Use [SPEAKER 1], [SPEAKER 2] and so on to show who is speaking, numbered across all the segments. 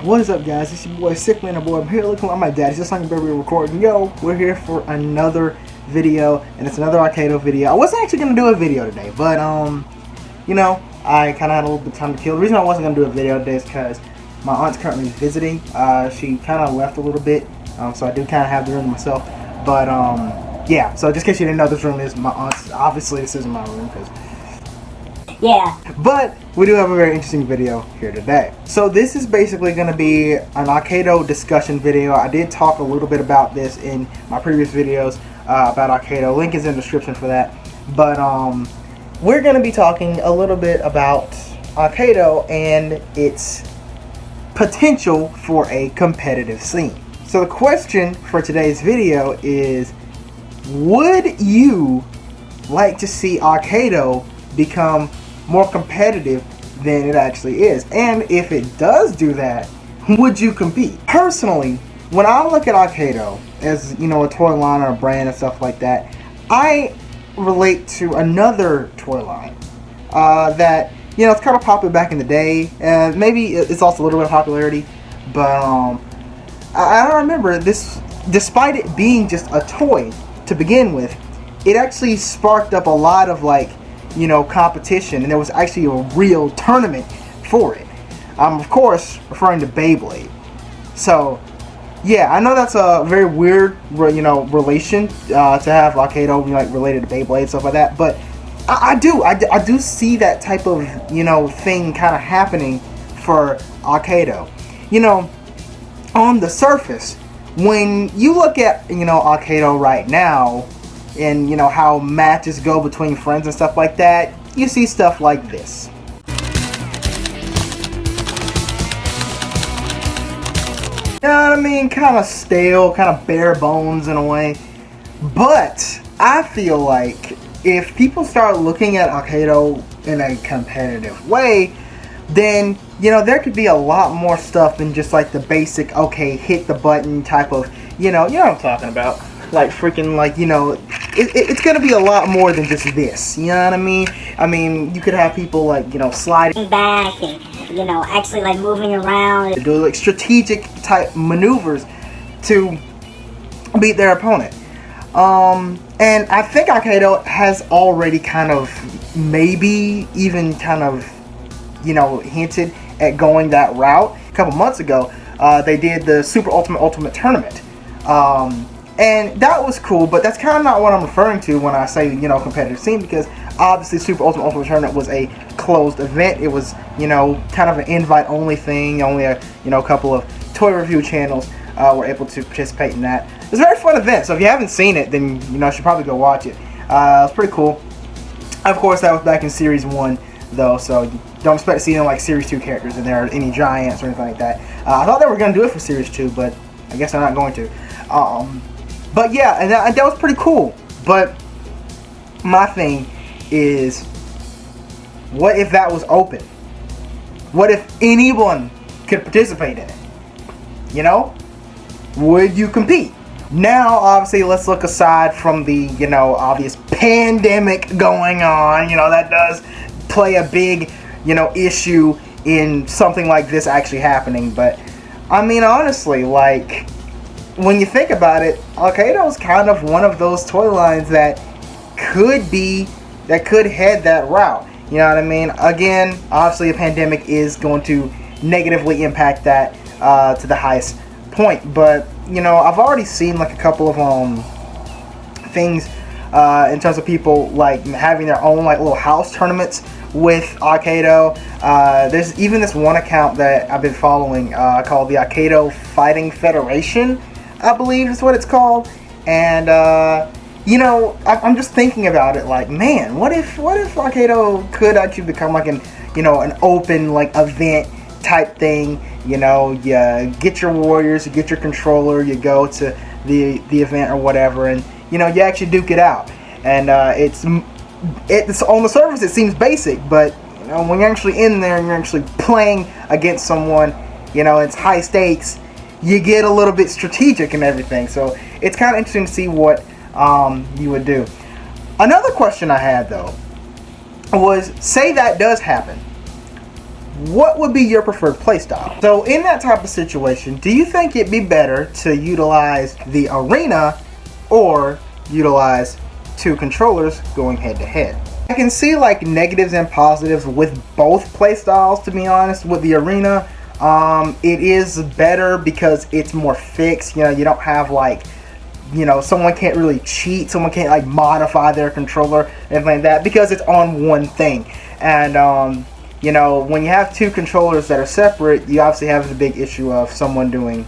[SPEAKER 1] What is up, guys? It's your boy Sickman, the boy. I'm here looking at my daddy's just like baby recording. Yo, we're here for another video, and it's another Akedo video. I wasn't actually gonna do a video today, but you know, I kind of had a little bit of time to kill. The reason I wasn't gonna do a video today is because my aunt's currently visiting. She kind of left a little bit, so I do kind of have the room to myself. But yeah. So just in case you didn't know, this room is my aunt's. Obviously, this isn't my room because.
[SPEAKER 2] Yeah.
[SPEAKER 1] But we do have a very interesting video here today. So this is basically going to be an Akedo discussion video. I did talk a little bit about this in my previous videos about Akedo. Link is in the description for that. But we're going to be talking a little bit about Akedo and its potential for a competitive scene. So the question for today's video is, would you like to see Akedo become more competitive than it actually is? And if it does do that, would you compete? Personally, when I look at Akedo as, you know, a toy line or a brand and stuff like that, I relate to another toy line that, you know, it's kind of popular back in the day, and maybe it's also a little bit of popularity, but I remember this, despite it being just a toy to begin with, it actually sparked up a lot of, like, you know, competition, and there was actually a real tournament for it. I'm of course referring to Beyblade. So yeah, I know that's a very weird, you know, relation to have Akedo, you know, like related to Beyblade and stuff like that, but I do see that type of, you know, thing kind of happening for Akedo. You know, on the surface, when you look at, you know, Akedo right now, and you know how matches go between friends and stuff like that, you see stuff like this. You know what I mean? Kind of stale, kind of bare bones in a way. But I feel like if people start looking at Akedo in a competitive way, then, you know, there could be a lot more stuff than just like the basic, okay, hit the button type of, you know what I'm talking about. Like freaking, like, you know, it's gonna be a lot more than just this. You know what I mean? I mean, you could have people like, you know, sliding
[SPEAKER 2] back and, you know, actually like moving around.
[SPEAKER 1] Do like strategic type maneuvers to beat their opponent. And I think Akedo has already kind of, maybe even kind of, you know, hinted at going that route. A couple months ago, they did the Super Ultimate Tournament. And that was cool, but that's kind of not what I'm referring to when I say, you know, competitive scene, because obviously Super Ultimate Tournament was a closed event. It was, you know, kind of an invite-only thing. Only a, you know, couple of toy review channels were able to participate in that. It was a very fun event, so if you haven't seen it, then, you know, you should probably go watch it. It was pretty cool. Of course, that was back in Series 1, though, so don't expect to see any, like, Series 2 characters in there, or any giants or anything like that. I thought they were going to do it for Series 2, but I guess they're not going to. But yeah, and that was pretty cool. But my thing is, what if that was open? What if anyone could participate in it? You know? Would you compete? Now, obviously, let's look aside from the, you know, obvious pandemic going on. You know, that does play a big, you know, issue in something like this actually happening. But, I mean, honestly, like, when you think about it, Akedo is kind of one of those toy lines that could head that route. You know what I mean? Again, obviously a pandemic is going to negatively impact that to the highest point. But, you know, I've already seen like a couple of things in terms of people like having their own like little house tournaments with Akedo. There's even this one account that I've been following called the Akedo Fighting Federation, I believe is what it's called. And you know, I'm just thinking about it like, man, what if Akedo could actually become like an, you know, an open like event type thing. You know, you get your warriors, you get your controller, you go to the event or whatever, and you know, you actually duke it out. And it's on the surface it seems basic, but you know, when you're actually in there and you're actually playing against someone, you know, it's high stakes. You get a little bit strategic and everything. So it's kind of interesting to see what you would do. Another question I had though was, say that does happen, what would be your preferred playstyle? So in that type of situation, do you think it'd be better to utilize the arena or utilize 2 controllers going head to head? I can see like negatives and positives with both playstyles, to be honest. With the arena, it is better because it's more fixed. You know, you don't have like, you know, someone can't really cheat, someone can't like modify their controller and anything like that because it's on one thing. And you know, when you have 2 controllers that are separate, you obviously have the big issue of someone doing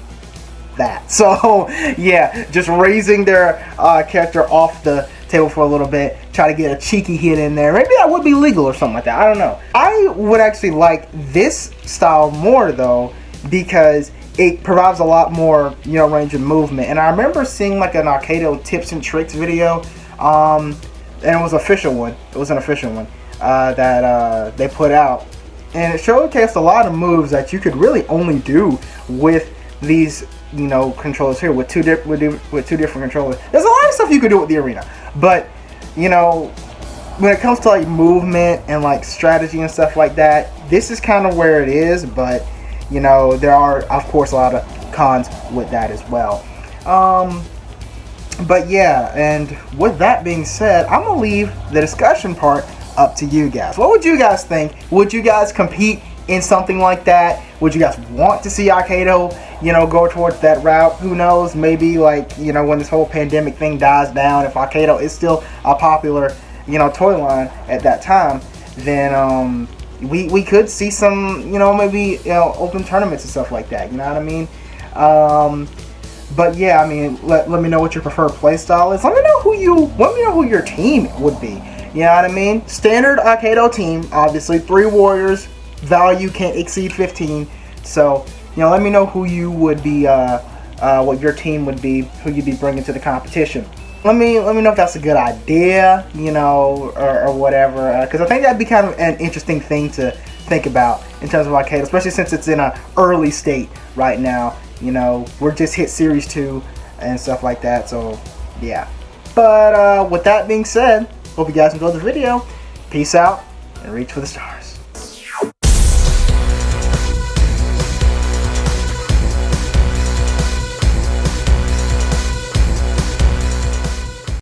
[SPEAKER 1] that. So yeah, just raising their character off the table for a little bit, try to get a cheeky hit in there. Maybe that would be legal or something like that. I don't know. I would actually like this style more though, because it provides a lot more, you know, range of movement. And I remember seeing like an Akedo tips and tricks video, and it was an official one. It was an official one that they put out, and it showcased a lot of moves that you could really only do with these, you know, controllers here, with two different controllers. There's a lot of stuff you could do with the arena, but you know, when it comes to like movement and like strategy and stuff like that, this is kind of where it is. But you know, there are of course a lot of cons with that as well. But yeah, and with that being said, I'm gonna leave the discussion part up to you guys. What would you guys think? Would you guys compete in something like that? Would you guys want to see Akedo, you know, go towards that route? Who knows? Maybe like, you know, when this whole pandemic thing dies down, if Akedo is still a popular, you know, toy line at that time, then we could see some, you know, maybe, you know, open tournaments and stuff like that. You know what I mean? But yeah, I mean, let me know what your preferred playstyle is. Let me know who your team would be. You know what I mean? Standard Akedo team, obviously 3 warriors. Value can't exceed 15. So, you know, let me know who you would be, what your team would be, who you'd be bringing to the competition. Let me know if that's a good idea, you know, or whatever. Because I think that'd be kind of an interesting thing to think about in terms of Akedo, especially since it's in an early state right now. You know, we're just hit Series 2 and stuff like that. So, yeah. But with that being said, hope you guys enjoyed the video. Peace out and reach for the stars.